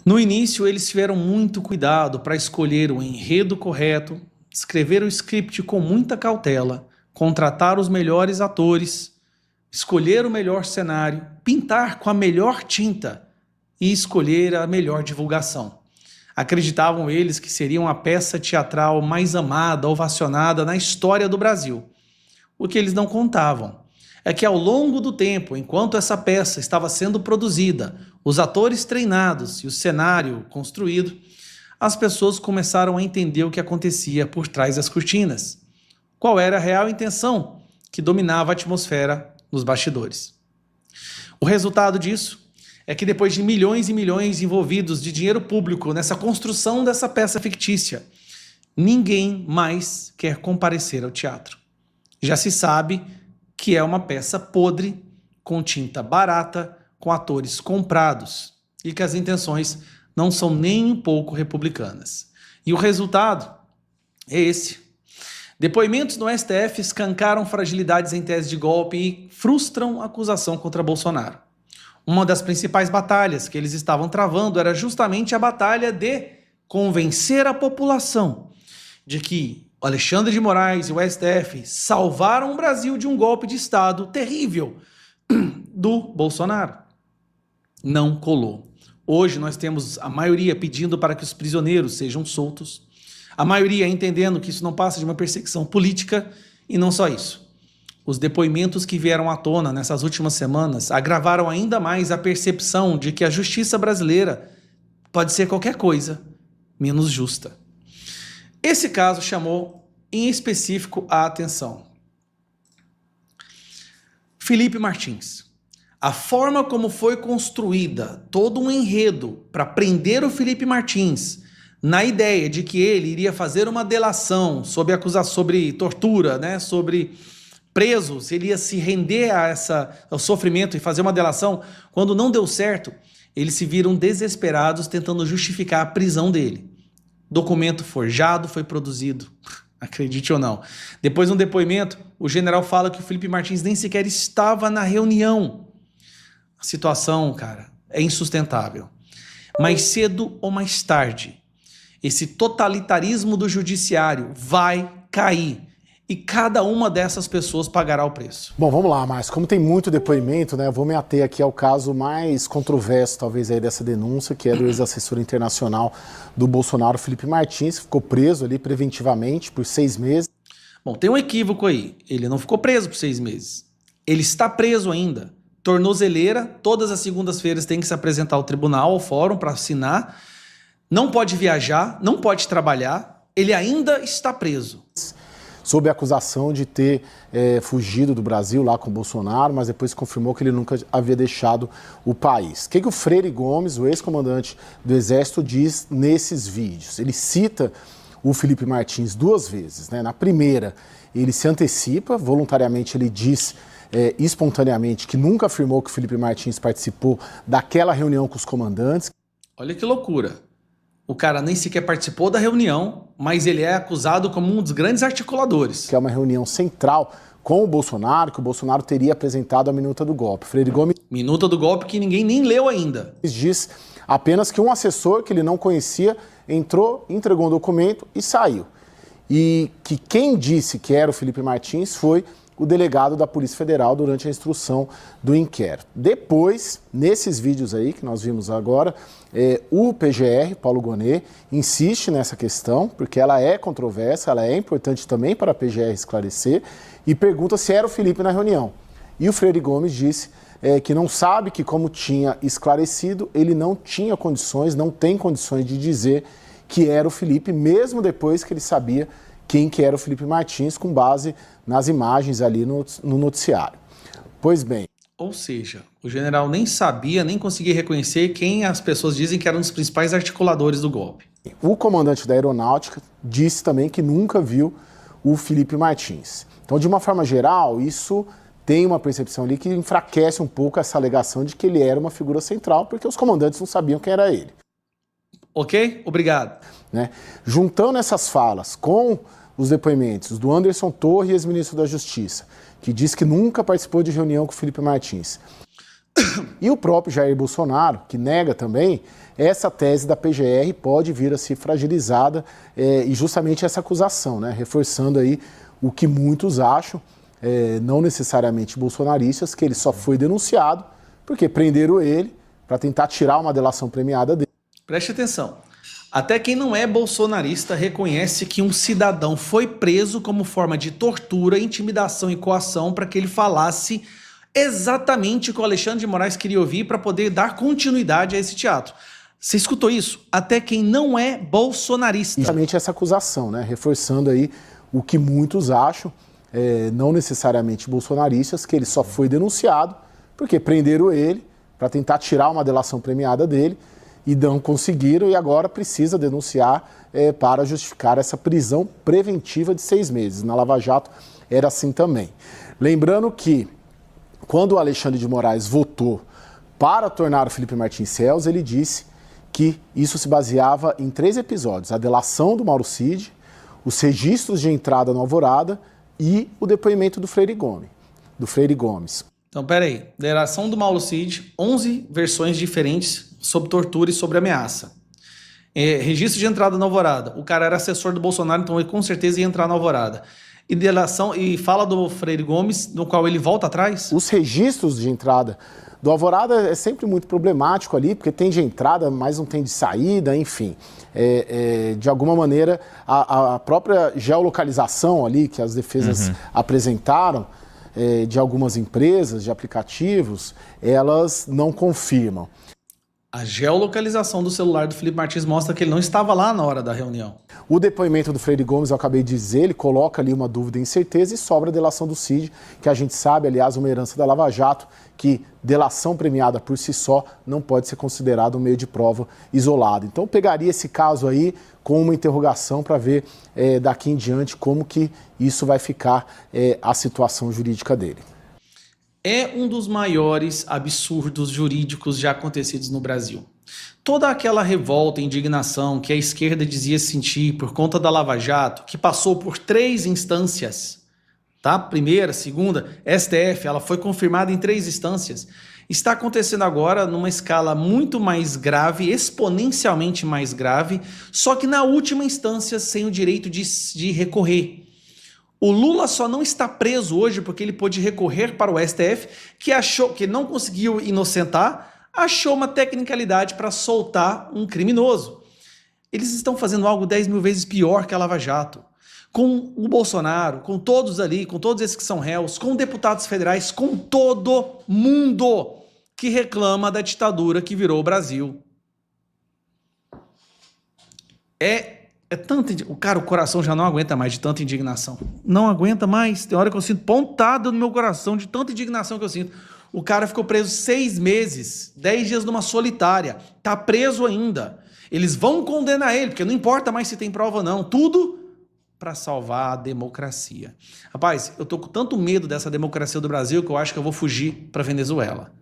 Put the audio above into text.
No início, eles tiveram muito cuidado para escolher o enredo correto, escrever o script com muita cautela, contratar os melhores atores, escolher o melhor cenário, pintar com a melhor tinta e escolher a melhor divulgação. Acreditavam eles que seria uma peça teatral mais amada, ovacionada na história do Brasil. O que eles não contavam é que ao longo do tempo, enquanto essa peça estava sendo produzida, os atores treinados e o cenário construído, as pessoas começaram a entender o que acontecia por trás das cortinas. Qual era a real intenção que dominava a atmosfera nos bastidores. O resultado disso é que depois de milhões e milhões envolvidos de dinheiro público nessa construção dessa peça fictícia, ninguém mais quer comparecer ao teatro. Já se sabe que é uma peça podre, com tinta barata, com atores comprados e que as intenções não são nem um pouco republicanas. E o resultado é esse. Depoimentos no STF escancaram fragilidades em tese de golpe e frustram a acusação contra Bolsonaro. Uma das principais batalhas que eles estavam travando era justamente a batalha de convencer a população de que Alexandre de Moraes e o STF salvaram o Brasil de um golpe de Estado terrível do Bolsonaro. Não colou. Hoje nós temos a maioria pedindo para que os prisioneiros sejam soltos, a maioria entendendo que isso não passa de uma perseguição política e não só isso. Os depoimentos que vieram à tona nessas últimas semanas agravaram ainda mais a percepção de que a justiça brasileira pode ser qualquer coisa menos justa. Esse caso chamou em específico a atenção. Felipe Martins. A forma como foi construída todo um enredo para prender o Felipe Martins, na ideia de que ele iria fazer uma delação sobre tortura, né, sobre presos, ele ia se render ao sofrimento e fazer uma delação, quando não deu certo, eles se viram desesperados tentando justificar a prisão dele. Documento forjado foi produzido, acredite ou não. Depois de um depoimento, o general fala que o Felipe Martins nem sequer estava na reunião. A situação, cara, é insustentável. Mais cedo ou mais tarde, esse totalitarismo do judiciário vai cair. E cada uma dessas pessoas pagará o preço. Bom, vamos lá, Márcio. Como tem muito depoimento, né, eu vou me ater aqui ao caso mais controverso, talvez, aí dessa denúncia, que é do ex-assessor internacional do Bolsonaro, Felipe Martins, que ficou preso ali preventivamente por 6 meses. Bom, tem um equívoco aí. Ele não ficou preso por 6 meses. Ele está preso ainda. Tornozeleira, todas as segundas-feiras tem que se apresentar ao tribunal, ao fórum, para assinar. Não pode viajar, não pode trabalhar. Ele ainda está preso. Sob a acusação de ter fugido do Brasil lá com o Bolsonaro, mas depois confirmou que ele nunca havia deixado o país. O que o Freire Gomes, o ex-comandante do Exército, diz nesses vídeos? Ele cita o Felipe Martins 2 vezes, né? Na primeira, ele se antecipa, voluntariamente ele diz espontaneamente que nunca afirmou que o Felipe Martins participou daquela reunião com os comandantes. Olha que loucura. O cara nem sequer participou da reunião, mas ele é acusado como um dos grandes articuladores. Que é uma reunião central com o Bolsonaro, que o Bolsonaro teria apresentado a minuta do golpe. Freire Gomes... Minuta do golpe que ninguém nem leu ainda. Diz apenas que um assessor que ele não conhecia entrou, entregou um documento e saiu. E que quem disse que era o Felipe Martins foi o delegado da Polícia Federal durante a instrução do inquérito. Depois, nesses vídeos aí que nós vimos agora, o PGR, Paulo Gonet, insiste nessa questão, porque ela é controversa, ela é importante também para a PGR esclarecer, e pergunta se era o Felipe na reunião. E o Freire Gomes disse que não sabe que, como tinha esclarecido, ele não tinha condições, não tem condições de dizer que era o Felipe, mesmo depois que ele sabia quem que era o Felipe Martins, com base nas imagens ali no noticiário. Pois bem. Ou seja, o general nem sabia, nem conseguia reconhecer quem as pessoas dizem que eram os principais articuladores do golpe. O comandante da aeronáutica disse também que nunca viu o Felipe Martins. Então, de uma forma geral, isso tem uma percepção ali que enfraquece um pouco essa alegação de que ele era uma figura central, porque os comandantes não sabiam quem era ele. Ok? Obrigado. Né? Juntando essas falas com os depoimentos do Anderson Torres, ex-ministro da Justiça, que diz que nunca participou de reunião com o Felipe Martins, e o próprio Jair Bolsonaro, que nega também, essa tese da PGR pode vir a ser fragilizada e justamente essa acusação, né? Reforçando aí o que muitos acham, não necessariamente bolsonaristas, que ele só foi denunciado porque prenderam ele para tentar tirar uma delação premiada dele. Preste atenção. Até quem não é bolsonarista reconhece que um cidadão foi preso como forma de tortura, intimidação e coação para que ele falasse exatamente o que o Alexandre de Moraes queria ouvir para poder dar continuidade a esse teatro. Você escutou isso? Até quem não é bolsonarista. Justamente essa acusação, né? Reforçando aí o que muitos acham, não necessariamente bolsonaristas, que ele só foi denunciado porque prenderam ele para tentar tirar uma delação premiada dele e não conseguiram e agora precisa denunciar para justificar essa prisão preventiva de 6 meses. Na Lava Jato era assim também. Lembrando que quando o Alexandre de Moraes votou para tornar o Felipe Martins réus, ele disse que isso se baseava em 3 episódios: a delação do Mauro Cid, os registros de entrada no Alvorada e o depoimento do Freire Gomes. Então, peraí. Delação do Mauro Cid, 11 versões diferentes sobre tortura e sobre ameaça. Registro de entrada na Alvorada. O cara era assessor do Bolsonaro, então ele com certeza ia entrar na Alvorada. E delação, e fala do Freire Gomes, no qual ele volta atrás? Os registros de entrada do Alvorada é sempre muito problemático ali, porque tem de entrada, mas não tem de saída, enfim. De alguma maneira, a própria geolocalização ali que as defesas apresentaram, de algumas empresas, de aplicativos, elas não confirmam. A geolocalização do celular do Felipe Martins mostra que ele não estava lá na hora da reunião. O depoimento do Freire Gomes, eu acabei de dizer, ele coloca ali uma dúvida e incerteza e sobra a delação do Cid, que a gente sabe, aliás, uma herança da Lava Jato, que delação premiada por si só não pode ser considerada um meio de prova isolado. Então, eu pegaria esse caso aí com uma interrogação para ver daqui em diante como que isso vai ficar a situação jurídica dele. É um dos maiores absurdos jurídicos já acontecidos no Brasil. Toda aquela revolta e indignação que a esquerda dizia sentir por conta da Lava Jato, que passou por 3 instâncias, tá? Primeira, segunda, STF, ela foi confirmada em 3 instâncias, está acontecendo agora numa escala muito mais grave, exponencialmente mais grave, só que na última instância sem o direito de recorrer. O Lula só não está preso hoje porque ele pôde recorrer para o STF, que achou que não conseguiu inocentar, achou uma tecnicalidade para soltar um criminoso. Eles estão fazendo algo 10 mil vezes pior que a Lava Jato. Com o Bolsonaro, com todos ali, com todos esses que são réus, com deputados federais, com todo mundo que reclama da ditadura que virou o Brasil. O coração já não aguenta mais de tanta indignação. Não aguenta mais. Tem hora que eu sinto pontada no meu coração de tanta indignação que eu sinto. O cara ficou preso 6 meses, 10 dias numa solitária. Tá preso ainda. Eles vão condenar ele, porque não importa mais se tem prova ou não. Tudo para salvar a democracia. Rapaz, eu tô com tanto medo dessa democracia do Brasil que eu acho que eu vou fugir para Venezuela.